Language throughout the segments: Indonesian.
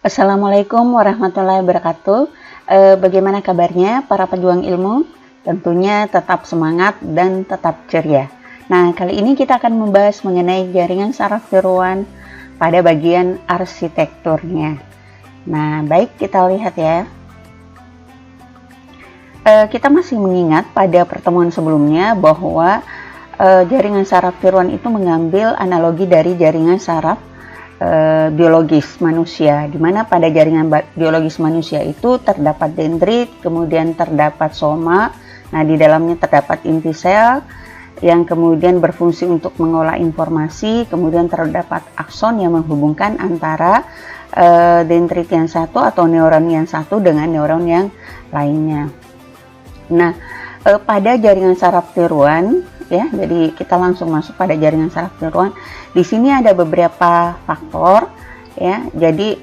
Assalamualaikum warahmatullahi wabarakatuh. Bagaimana kabarnya para pejuang ilmu? Tentunya tetap semangat dan tetap ceria. Nah, kali ini kita akan membahas mengenai jaringan saraf tiruan pada bagian arsitekturnya. Nah, baik, kita lihat ya. Kita masih mengingat pada pertemuan sebelumnya bahwa jaringan saraf tiruan itu mengambil analogi dari jaringan saraf biologis manusia, di mana pada jaringan biologis manusia itu terdapat dendrit, kemudian terdapat soma. Nah, di dalamnya terdapat inti sel yang kemudian berfungsi untuk mengolah informasi, kemudian terdapat akson yang menghubungkan antara dendrit yang satu atau neuron yang satu dengan neuron yang lainnya. Nah, pada jaringan saraf tiruan ya, jadi kita langsung masuk pada jaringan saraf tiruan. Di sini ada beberapa faktor ya. Jadi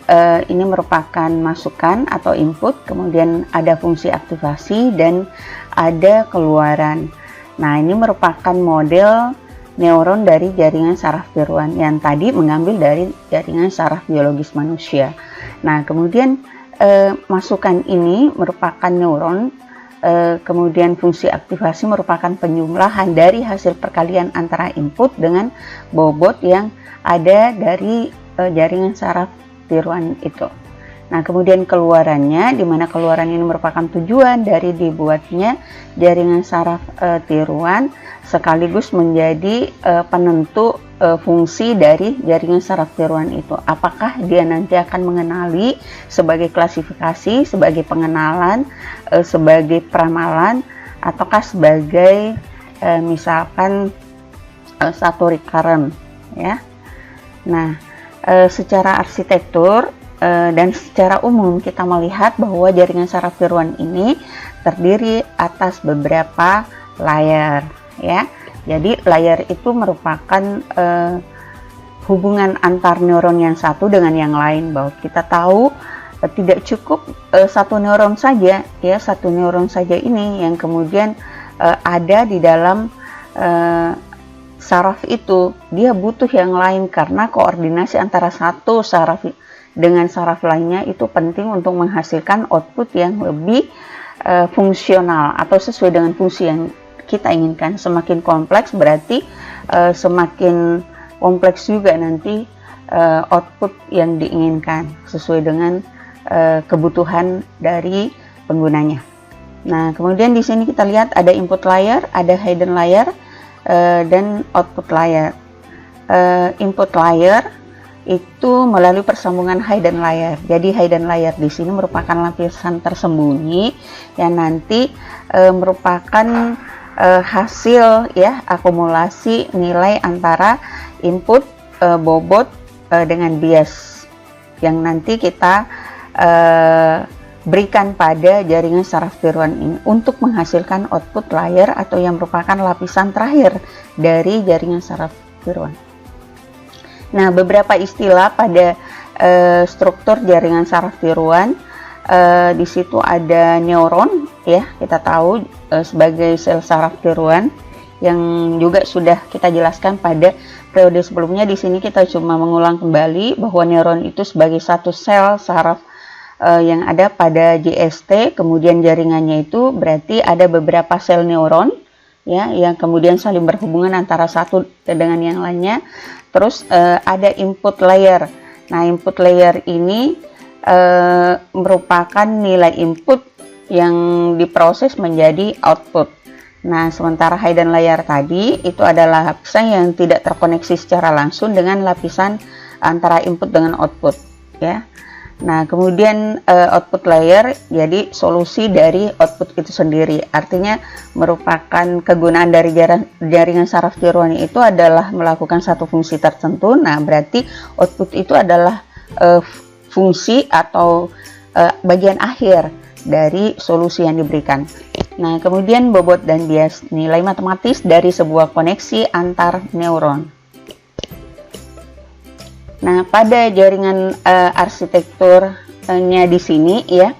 ini merupakan masukan atau input, kemudian ada fungsi aktivasi dan ada keluaran. Nah, ini merupakan model neuron dari jaringan saraf tiruan yang tadi mengambil dari jaringan saraf biologis manusia. Nah, kemudian masukan ini merupakan neuron. Kemudian fungsi aktivasi merupakan penjumlahan dari hasil perkalian antara input dengan bobot yang ada dari jaringan saraf tiruan itu. Nah, kemudian keluarannya, di mana keluaran ini merupakan tujuan dari dibuatnya jaringan saraf tiruan, sekaligus menjadi penentu fungsi dari jaringan saraf tiruan itu. Apakah dia nanti akan mengenali sebagai klasifikasi, sebagai pengenalan, sebagai peramalan, ataukah sebagai misalkan satu recurrent ya. Nah, secara arsitektur dan secara umum kita melihat bahwa jaringan saraf tiruan ini terdiri atas beberapa layer ya. Jadi layer itu merupakan hubungan antar neuron yang satu dengan yang lain, bahwa kita tahu tidak cukup satu neuron saja ya, satu neuron saja ini yang kemudian ada di dalam saraf itu, dia butuh yang lain karena koordinasi antara satu saraf dengan saraf lainnya itu penting untuk menghasilkan output yang lebih fungsional atau sesuai dengan fungsi yang kita inginkan. Semakin kompleks berarti semakin kompleks juga nanti output yang diinginkan sesuai dengan kebutuhan dari penggunanya. Nah, kemudian di sini kita lihat ada input layer, ada hidden layer, dan output layer. Input layer itu melalui persambungan hidden layer. Jadi hidden layer di sini merupakan lapisan tersembunyi yang nanti merupakan hasil ya akumulasi nilai antara input, bobot dengan bias yang nanti kita berikan pada jaringan saraf tiruan ini untuk menghasilkan output layer atau yang merupakan lapisan terakhir dari jaringan saraf tiruan. Nah, beberapa istilah pada struktur jaringan saraf tiruan, di situ ada neuron ya, kita tahu sebagai sel saraf tiruan yang juga sudah kita jelaskan pada periode sebelumnya. Di sini kita cuma mengulang kembali bahwa neuron itu sebagai satu sel saraf yang ada pada JST, kemudian jaringannya itu berarti ada beberapa sel neuron ya yang kemudian saling berhubungan antara satu dengan yang lainnya. Terus ada input layer. Nah, input layer ini merupakan nilai input yang diproses menjadi output. Nah, sementara hidden layer tadi itu adalah lapisan yang tidak terkoneksi secara langsung dengan lapisan antara input dengan output ya. Nah, kemudian output layer jadi solusi dari output itu sendiri. Artinya merupakan kegunaan dari jaringan saraf tiruan itu adalah melakukan satu fungsi tertentu. Nah, berarti output itu adalah fungsi atau bagian akhir dari solusi yang diberikan. Nah, kemudian bobot dan bias, nilai matematis dari sebuah koneksi antar neuron. Nah, pada jaringan arsitekturnya di sini ya,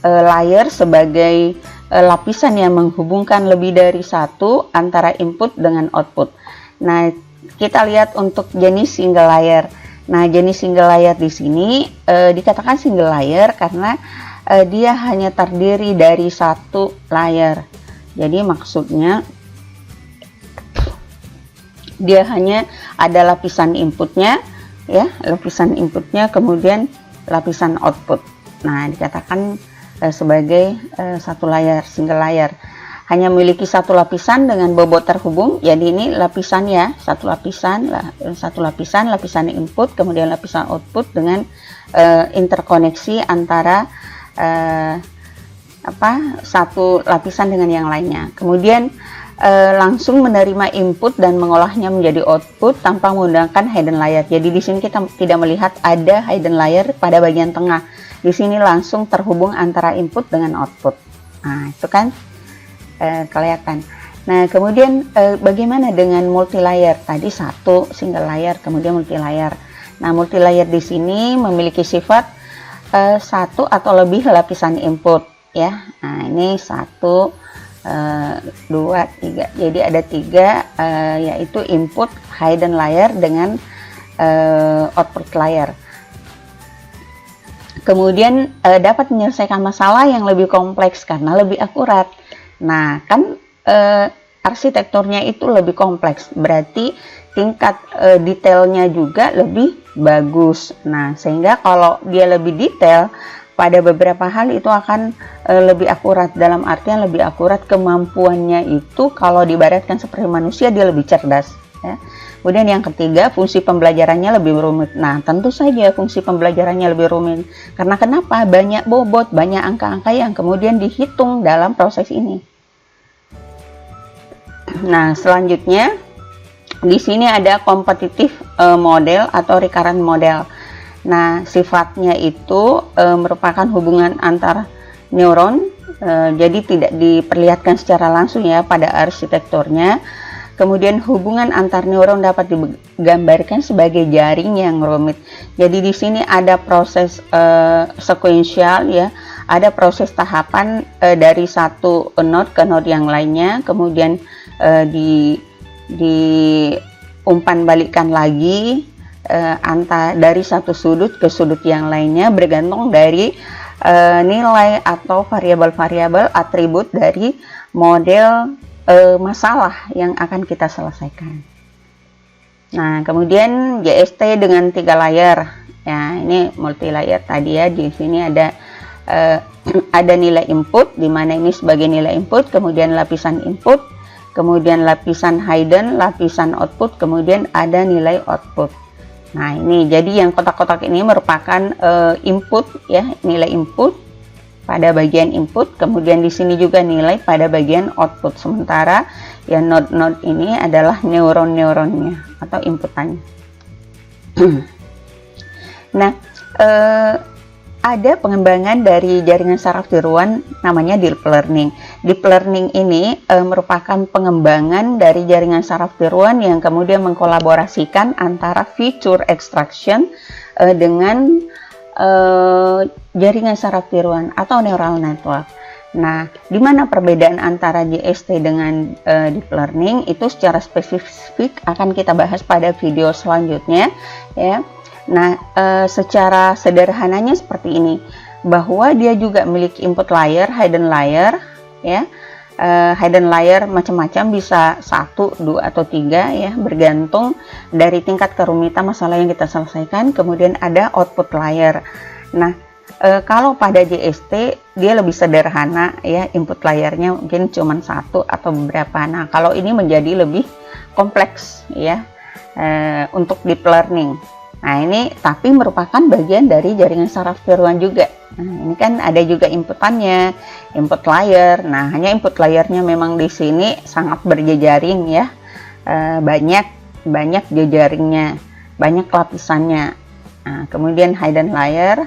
layer sebagai lapisan yang menghubungkan lebih dari satu antara input dengan output. Nah, kita lihat untuk jenis single layer. Nah, jenis single layer di sini dikatakan single layer karena dia hanya terdiri dari satu layer. Jadi maksudnya dia hanya ada lapisan inputnya, ya, lapisan inputnya, kemudian lapisan output. Nah, dikatakan sebagai satu layer, single layer. Hanya memiliki satu lapisan dengan bobot terhubung. Jadi ini lapisan ya, satu lapisan, lapisan input, kemudian lapisan output dengan interkoneksi antara satu lapisan dengan yang lainnya. Kemudian langsung menerima input dan mengolahnya menjadi output tanpa menggunakan hidden layer. Jadi di sini kita tidak melihat ada hidden layer pada bagian tengah. Di sini langsung terhubung antara input dengan output. Nah, itu kan kelihatan. Nah, kemudian bagaimana dengan multi layer? Tadi satu single layer, kemudian multi layer. Nah, multi layer di sini memiliki sifat satu atau lebih lapisan input, ya. Nah, ini 1, 2, 3. Jadi ada 3, yaitu input, hidden layer dengan output layer. Kemudian dapat menyelesaikan masalah yang lebih kompleks karena lebih akurat. Nah, kan arsitekturnya itu lebih kompleks, berarti tingkat detailnya juga lebih bagus. Nah, sehingga kalau dia lebih detail pada beberapa hal itu akan lebih akurat, dalam artian lebih akurat kemampuannya itu kalau diibaratkan seperti manusia dia lebih cerdas, ya. Kemudian yang ketiga, fungsi pembelajarannya lebih rumit. Nah, tentu saja fungsi pembelajarannya lebih rumit. Karena kenapa? Banyak bobot, banyak angka-angka yang kemudian dihitung dalam proses ini. Nah, selanjutnya di sini ada kompetitif model atau recurrent model. Nah, sifatnya itu merupakan hubungan antar neuron, jadi tidak diperlihatkan secara langsung ya pada arsitekturnya. Kemudian hubungan antar neuron dapat digambarkan sebagai jaring yang rumit. Jadi di sini ada proses sekuensial ya, ada proses tahapan dari satu node ke node yang lainnya, kemudian diumpan balikan lagi dari satu sudut ke sudut yang lainnya bergantung dari nilai atau variabel-variabel atribut dari model masalah yang akan kita selesaikan. Nah, kemudian JST dengan 3 layer. Ya, ini multi layer tadi ya. Di sini ada nilai input, di mana ini sebagai nilai input, kemudian lapisan input, kemudian lapisan hidden, lapisan output, kemudian ada nilai output. Nah, ini jadi yang kotak-kotak ini merupakan input ya, nilai input pada bagian input, kemudian di sini juga nilai pada bagian output. Sementara ya node-node ini adalah neuron-neuronnya atau inputannya. Nah, ada pengembangan dari jaringan saraf tiruan namanya deep learning. Deep learning ini merupakan pengembangan dari jaringan saraf tiruan yang kemudian mengkolaborasikan antara feature extraction dengan jaringan saraf tiruan atau neural network. Nah, di mana perbedaan antara JST dengan deep learning itu secara spesifik akan kita bahas pada video selanjutnya ya. Nah, secara sederhananya seperti ini, bahwa dia juga memiliki input layer, hidden layer ya. Hidden layer macam-macam, bisa 1, 2 atau 3 ya, bergantung dari tingkat kerumitan masalah yang kita selesaikan. Kemudian ada output layer. Nah, kalau pada JST dia lebih sederhana ya, input layernya mungkin cuma 1 atau beberapa. Nah, kalau ini menjadi lebih kompleks ya untuk deep learning. Nah, ini tapi merupakan bagian dari jaringan saraf tiruan juga. Nah, ini kan ada juga inputannya, input layer. Nah, hanya input layernya memang di sini sangat berjejaring ya, banyak jejaringnya, banyak lapisannya. Nah, kemudian hidden layer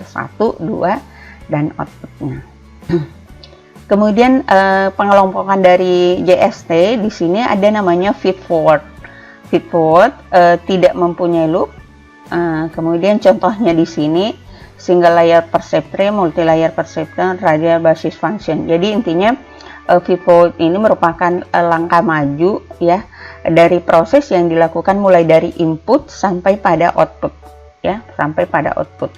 1, 2 dan outputnya. Kemudian pengelompokan dari JST di sini ada namanya feed forward. Feed forward tidak mempunyai loop. Kemudian contohnya di sini single layer perceptron, multi layer perceptron, radial basis function. Jadi intinya feed forward ini merupakan langkah maju ya dari proses yang dilakukan mulai dari input sampai pada output, ya, sampai pada output.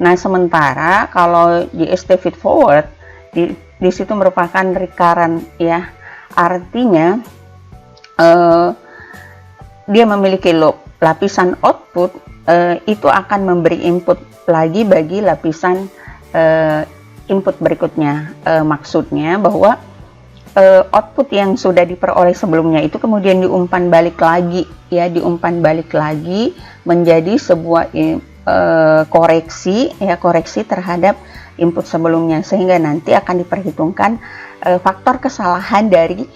Nah, sementara kalau JST feed forward di situ merupakan recurrent, ya, artinya dia memiliki loop. Lapisan output itu akan memberi input lagi bagi lapisan input berikutnya. Maksudnya bahwa output yang sudah diperoleh sebelumnya itu kemudian diumpan balik lagi, ya, diumpan balik lagi menjadi sebuah koreksi, ya, koreksi terhadap input sebelumnya, sehingga nanti akan diperhitungkan faktor kesalahan dari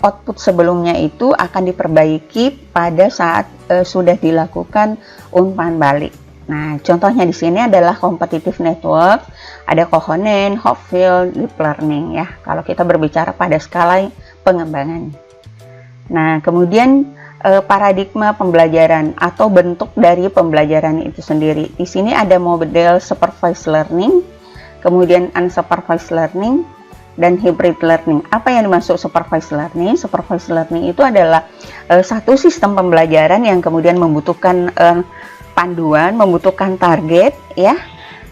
output sebelumnya itu akan diperbaiki pada saat sudah dilakukan umpan balik. Nah, contohnya di sini adalah competitive network, ada Kohonen, Hopfield, deep learning, ya, kalau kita berbicara pada skala pengembangan. Nah, kemudian paradigma pembelajaran atau bentuk dari pembelajaran itu sendiri. Di sini ada model supervised learning, kemudian unsupervised learning, dan hybrid learning. Apa yang dimaksud supervised learning? Supervised learning itu adalah satu sistem pembelajaran yang kemudian membutuhkan panduan, membutuhkan target, ya.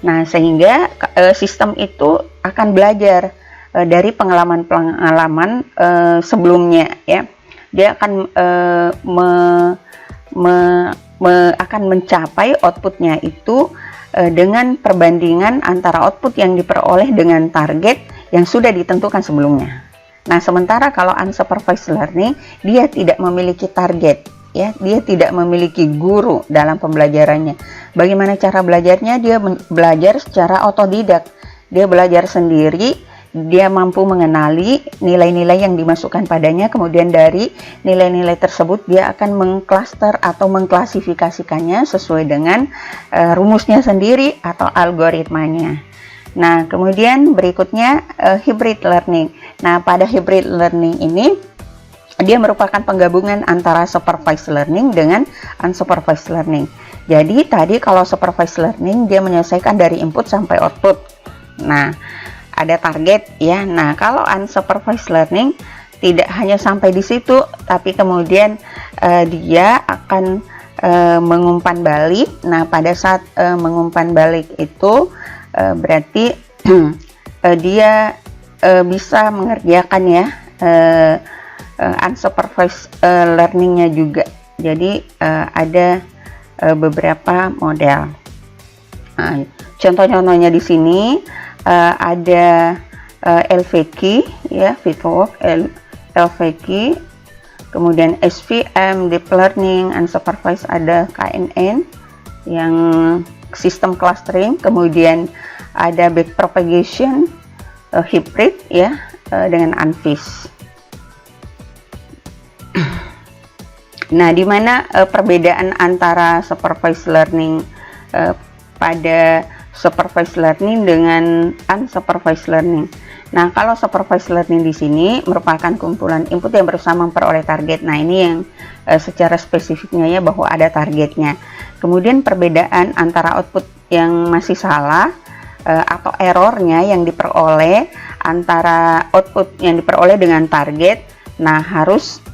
Nah, sehingga sistem itu akan belajar dari pengalaman-pengalaman sebelumnya, ya. Dia akan akan mencapai outputnya itu dengan perbandingan antara output yang diperoleh dengan target yang sudah ditentukan sebelumnya. Nah, sementara kalau unsupervised learning, dia tidak memiliki target, ya, dia tidak memiliki guru dalam pembelajarannya. Bagaimana cara belajarnya? Dia belajar secara otodidak. Dia belajar sendiri, dia mampu mengenali nilai-nilai yang dimasukkan padanya, kemudian dari nilai-nilai tersebut dia akan mengklaster atau mengklasifikasikannya sesuai dengan rumusnya sendiri atau algoritmanya. Nah, kemudian berikutnya hybrid learning. Nah, pada hybrid learning ini dia merupakan penggabungan antara supervised learning dengan unsupervised learning. Jadi tadi kalau supervised learning dia menyelesaikan dari input sampai output. Nah, ada target, ya. Nah, kalau unsupervised learning tidak hanya sampai di situ, tapi kemudian dia akan mengumpan balik. Nah, pada saat mengumpan balik itu berarti dia bisa mengerjakan, ya, unsupervised learningnya juga. Jadi ada beberapa model. Contoh-contohnya di sini ada LVQ, ya, feedforward, LVQ, kemudian SVM, deep learning, unsupervised ada KNN yang sistem clustering, kemudian ada backpropagation, hybrid, ya, dengan UNFIS. Nah, di mana perbedaan antara supervised learning pada supervised learning dengan unsupervised learning. Nah, kalau supervised learning di sini merupakan kumpulan input yang berusaha memperoleh target. Nah, ini yang secara spesifiknya, ya, bahwa ada targetnya. Kemudian perbedaan antara output yang masih salah atau errornya yang diperoleh antara output yang diperoleh dengan target. Nah, harus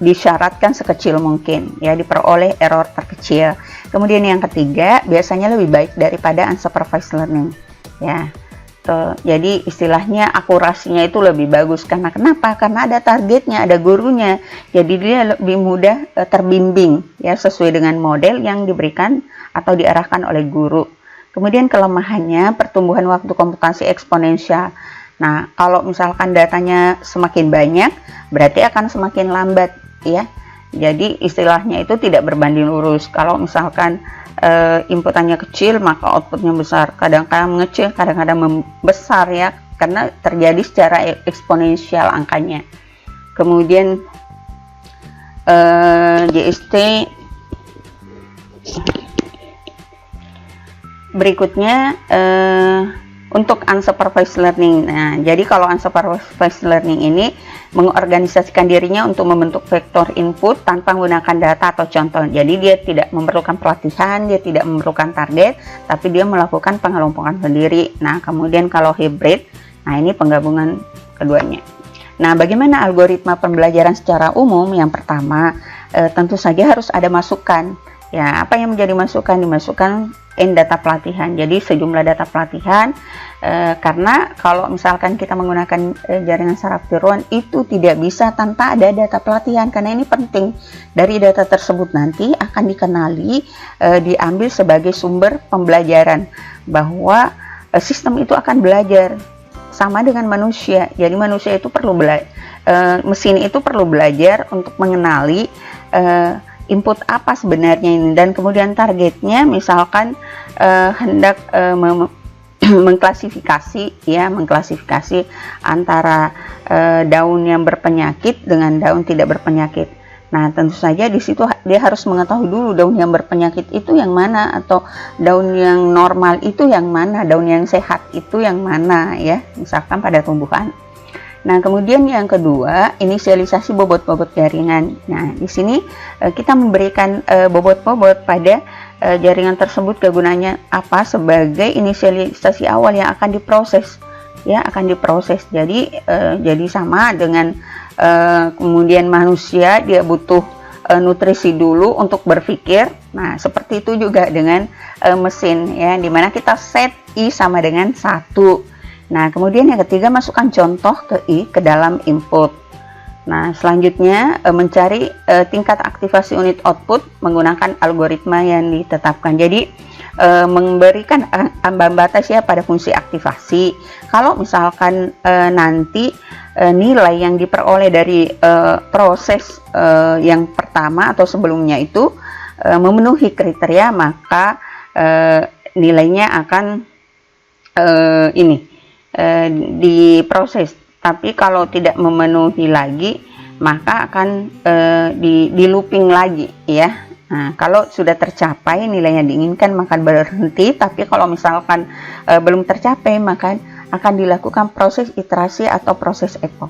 disyaratkan sekecil mungkin, ya, diperoleh error terkecil. Kemudian yang ketiga, biasanya lebih baik daripada unsupervised learning, ya. Jadi istilahnya akurasinya itu lebih bagus. Karena kenapa? Karena ada targetnya, ada gurunya. Jadi dia lebih mudah terbimbing, ya, sesuai dengan model yang diberikan atau diarahkan oleh guru. Kemudian kelemahannya pertumbuhan waktu komputasi eksponensial. Nah, kalau misalkan datanya semakin banyak, berarti akan semakin lambat, ya. Jadi istilahnya itu tidak berbanding lurus. Kalau misalkan inputannya kecil, maka outputnya besar. Kadang-kadang mengecil, kadang-kadang membesar, ya, karena terjadi secara eksponensial angkanya. Kemudian JST berikutnya untuk unsupervised learning. Nah, jadi kalau unsupervised learning ini mengorganisasikan dirinya untuk membentuk vektor input tanpa menggunakan data atau contoh. Jadi dia tidak memerlukan pelatihan, dia tidak memerlukan target, tapi dia melakukan pengelompokan sendiri. Nah, kemudian kalau hybrid, nah ini penggabungan keduanya. Nah, bagaimana algoritma pembelajaran secara umum? Yang pertama, tentu saja harus ada masukan. Ya, apa yang menjadi masukan? Dimasukkan data pelatihan. Jadi sejumlah data pelatihan, karena kalau misalkan kita menggunakan jaringan saraf tiruan itu tidak bisa tanpa ada data pelatihan, karena ini penting. Dari data tersebut nanti akan dikenali, diambil sebagai sumber pembelajaran, bahwa sistem itu akan belajar sama dengan manusia. Jadi manusia itu perlu mesin itu perlu belajar untuk mengenali input apa sebenarnya ini, dan kemudian targetnya misalkan hendak mengklasifikasi antara daun yang berpenyakit dengan daun tidak berpenyakit. Nah, tentu saja di situ dia harus mengetahui dulu daun yang berpenyakit itu yang mana, atau daun yang normal itu yang mana, daun yang sehat itu yang mana, ya, misalkan pada tumbuhan. Nah, kemudian yang kedua, inisialisasi bobot-bobot jaringan. Nah, di sini kita memberikan bobot-bobot pada jaringan tersebut, kegunaannya apa? Sebagai inisialisasi awal yang akan diproses, ya, akan diproses. Jadi sama dengan kemudian manusia, dia butuh nutrisi dulu untuk berpikir. Nah, seperti itu juga dengan mesin, ya, dimana kita set I sama dengan 1. Nah, kemudian yang ketiga, masukkan contoh ke dalam input. Nah, selanjutnya mencari tingkat aktivasi unit output menggunakan algoritma yang ditetapkan. Jadi memberikan ambang batas, ya, pada fungsi aktivasi. Kalau misalkan nanti nilai yang diperoleh dari proses yang pertama atau sebelumnya itu memenuhi kriteria, maka nilainya akan diproses. Tapi kalau tidak memenuhi lagi, maka akan di looping lagi, ya. Nah, kalau sudah tercapai nilai yang diinginkan, maka berhenti. Tapi kalau misalkan belum tercapai, maka akan dilakukan proses iterasi atau proses echo.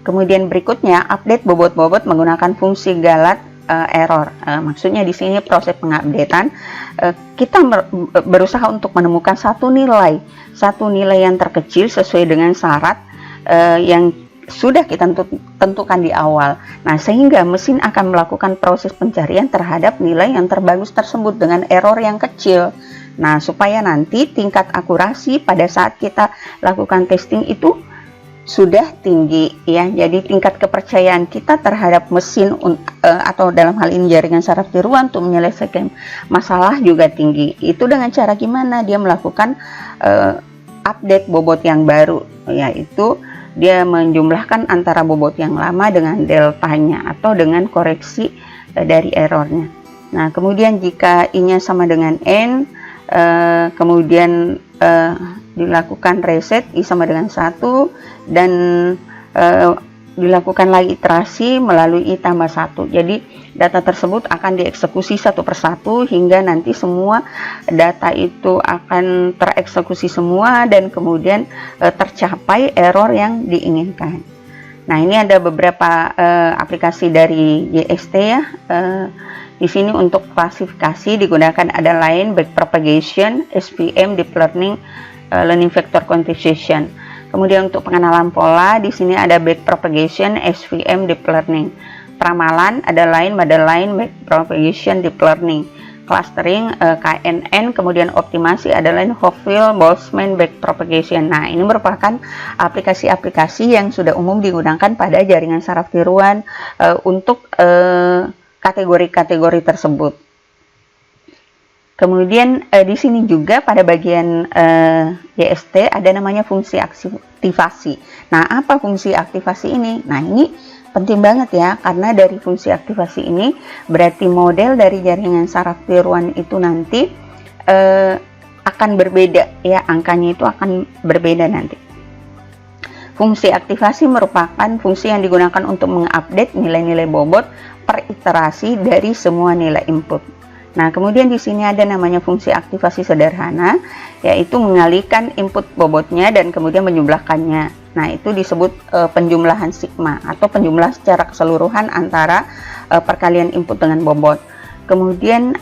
Kemudian berikutnya, update bobot-bobot menggunakan fungsi galat error. Maksudnya di sini proses pengupdatean, kita berusaha untuk menemukan satu nilai yang terkecil sesuai dengan syarat yang sudah kita tentukan di awal. Nah, sehingga mesin akan melakukan proses pencarian terhadap nilai yang terbagus tersebut dengan error yang kecil. Nah, supaya nanti tingkat akurasi pada saat kita lakukan testing itu sudah tinggi, ya. Jadi tingkat kepercayaan kita terhadap mesin atau dalam hal ini jaringan saraf tiruan untuk menyelesaikan masalah juga tinggi. Itu dengan cara gimana? Dia melakukan update bobot yang baru, yaitu dia menjumlahkan antara bobot yang lama dengan deltanya atau dengan koreksi dari errornya. Nah, kemudian jika I-nya sama dengan N, kemudian dilakukan reset I sama dengan 1, dan dilakukan lagi iterasi melalui I tambah 1. Jadi data tersebut akan dieksekusi satu persatu hingga nanti semua data itu akan tereksekusi semua, dan kemudian tercapai error yang diinginkan. Nah, ini ada beberapa aplikasi dari JST, ya. Di sini untuk klasifikasi digunakan ada lain backpropagation, SVM, deep learning, learning vector quantization. Kemudian untuk pengenalan pola di sini ada backpropagation, SVM, deep learning. Peramalan ada lain, backpropagation, deep learning. Clustering, KNN, kemudian optimasi ada lain, Hopfield, Boltzmann, backpropagation. Nah, ini merupakan aplikasi-aplikasi yang sudah umum digunakan pada jaringan saraf tiruan untuk kategori-kategori tersebut. Kemudian di sini juga pada bagian JST ada namanya fungsi aktivasi. Nah, apa fungsi aktivasi ini? Nah, ini penting banget, ya, karena dari fungsi aktivasi ini berarti model dari jaringan saraf tiruan itu nanti akan berbeda, ya, angkanya itu akan berbeda nanti. Fungsi aktivasi merupakan fungsi yang digunakan untuk mengupdate nilai-nilai bobot per iterasi dari semua nilai input. Nah, kemudian di sini ada namanya fungsi aktivasi sederhana, yaitu mengalihkan input bobotnya dan kemudian menjumlahkannya. Nah, itu disebut penjumlahan sigma atau penjumlah secara keseluruhan antara perkalian input dengan bobot. Kemudian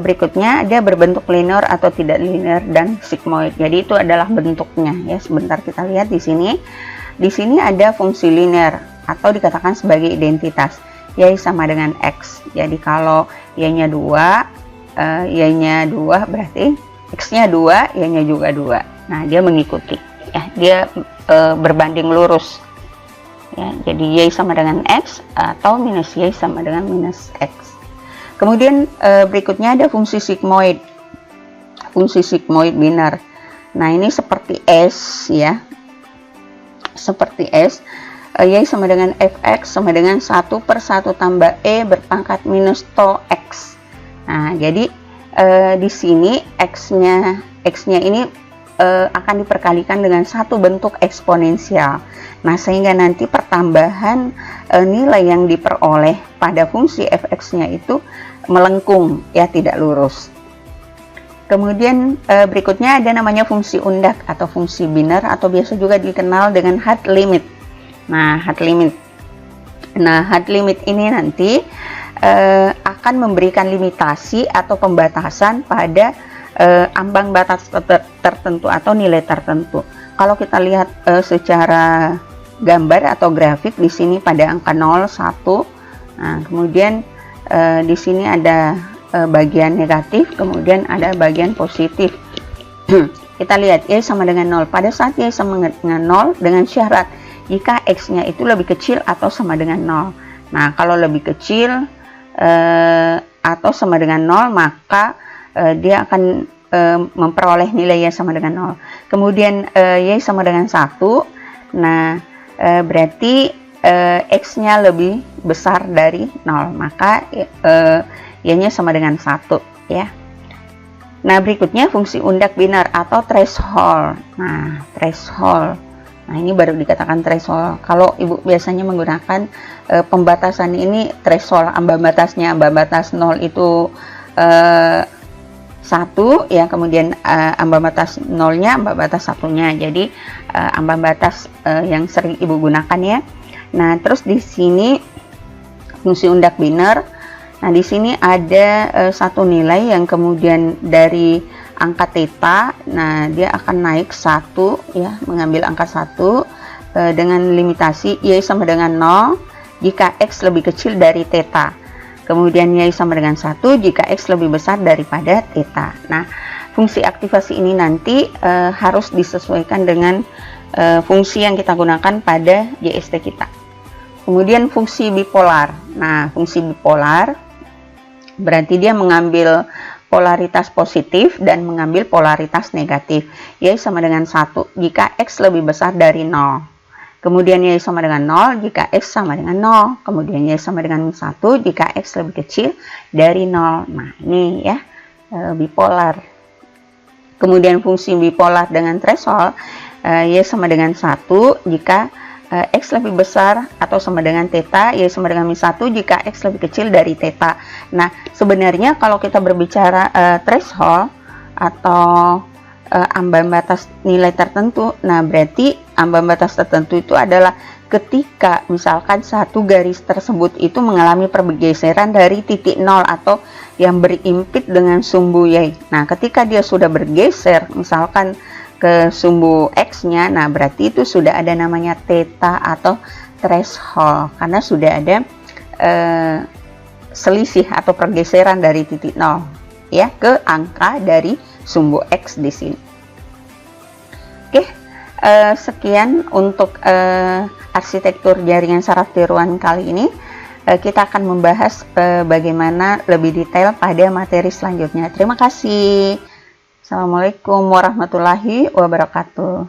berikutnya ada berbentuk linear atau tidak linear dan sigmoid. Jadi itu adalah bentuknya, ya. Sebentar kita lihat di sini. di sini ada fungsi linear atau dikatakan sebagai identitas, Y sama dengan X. Jadi kalau Y-nya 2, Y-nya 2 berarti X-nya 2, Y-nya juga 2. Nah, dia mengikuti. Ya, dia berbanding lurus. Ya, jadi Y sama dengan X atau minus Y sama dengan minus X. Kemudian berikutnya ada fungsi sigmoid. Fungsi sigmoid binar. Nah, ini seperti S ya. Seperti S. Y sama dengan Fx sama dengan 1/1 tambah E berpangkat minus tau X. Nah, jadi di sini X-nya ini akan diperkalikan dengan satu bentuk eksponensial. Nah, sehingga nanti pertambahan nilai yang diperoleh pada fungsi Fx-nya itu melengkung, ya, tidak lurus. Kemudian berikutnya ada namanya fungsi undak atau fungsi binar atau biasa juga dikenal dengan hard limit. Nah, hard limit ini nanti akan memberikan limitasi atau pembatasan pada ambang batas tertentu atau nilai tertentu. Kalau kita lihat secara gambar atau grafik di sini pada angka 0, 1. Nah, kemudian di sini ada bagian negatif, kemudian ada bagian positif. Kita lihat Y sama dengan 0. Pada saat Y sama dengan 0 dengan syarat jika X-nya itu lebih kecil atau sama dengan 0. Nah, kalau lebih kecil atau sama dengan 0, maka dia akan memperoleh nilai Y sama dengan 0. Kemudian Y sama dengan 1. Nah, berarti X-nya lebih besar dari 0, maka Y-nya sama dengan 1 ya. Nah, berikutnya fungsi undak binar atau threshold. Nah, threshold. Nah, ini baru dikatakan threshold. Kalau Ibu biasanya menggunakan pembatasan ini threshold, ambang batasnya, ambang batas 0 itu 1 ya, kemudian ambang batas 0-nya, ambang batas 1-nya. Jadi ambang batas yang sering Ibu gunakan ya. Nah, terus di sini fungsi undak binar. Nah, di sini ada satu nilai yang kemudian dari angka theta, nah dia akan naik 1 ya, mengambil angka 1 dengan limitasi Y sama dengan 0 jika X lebih kecil dari theta. Kemudian Y sama dengan 1 jika X lebih besar daripada theta. Nah, fungsi aktivasi ini nanti harus disesuaikan dengan fungsi yang kita gunakan pada JST kita. Kemudian fungsi bipolar. Nah, fungsi bipolar berarti dia mengambil polaritas positif dan mengambil polaritas negatif. Y sama dengan 1 jika X lebih besar dari 0. Kemudian Y sama dengan 0 jika X sama dengan 0. Kemudian Y sama dengan 1 jika X lebih kecil dari 0. Nah, ini ya bipolar. Kemudian fungsi bipolar dengan threshold, Y sama dengan 1 jika X lebih besar atau sama dengan theta, Y sama dengan min 1 jika X lebih kecil dari theta. Nah, sebenarnya kalau kita berbicara threshold atau ambang batas nilai tertentu, nah berarti ambang batas tertentu itu adalah ketika misalkan satu garis tersebut itu mengalami pergeseran dari titik 0 atau yang berimpit dengan sumbu Y. Nah, ketika dia sudah bergeser misalkan ke sumbu X-nya, nah berarti itu sudah ada namanya theta atau threshold karena sudah ada selisih atau pergeseran dari titik 0 ya ke angka dari sumbu X di sini. Oke, sekian untuk arsitektur jaringan saraf tiruan kali ini. Kita akan membahas bagaimana lebih detail pada materi selanjutnya. Terima kasih. Assalamualaikum warahmatullahi wabarakatuh.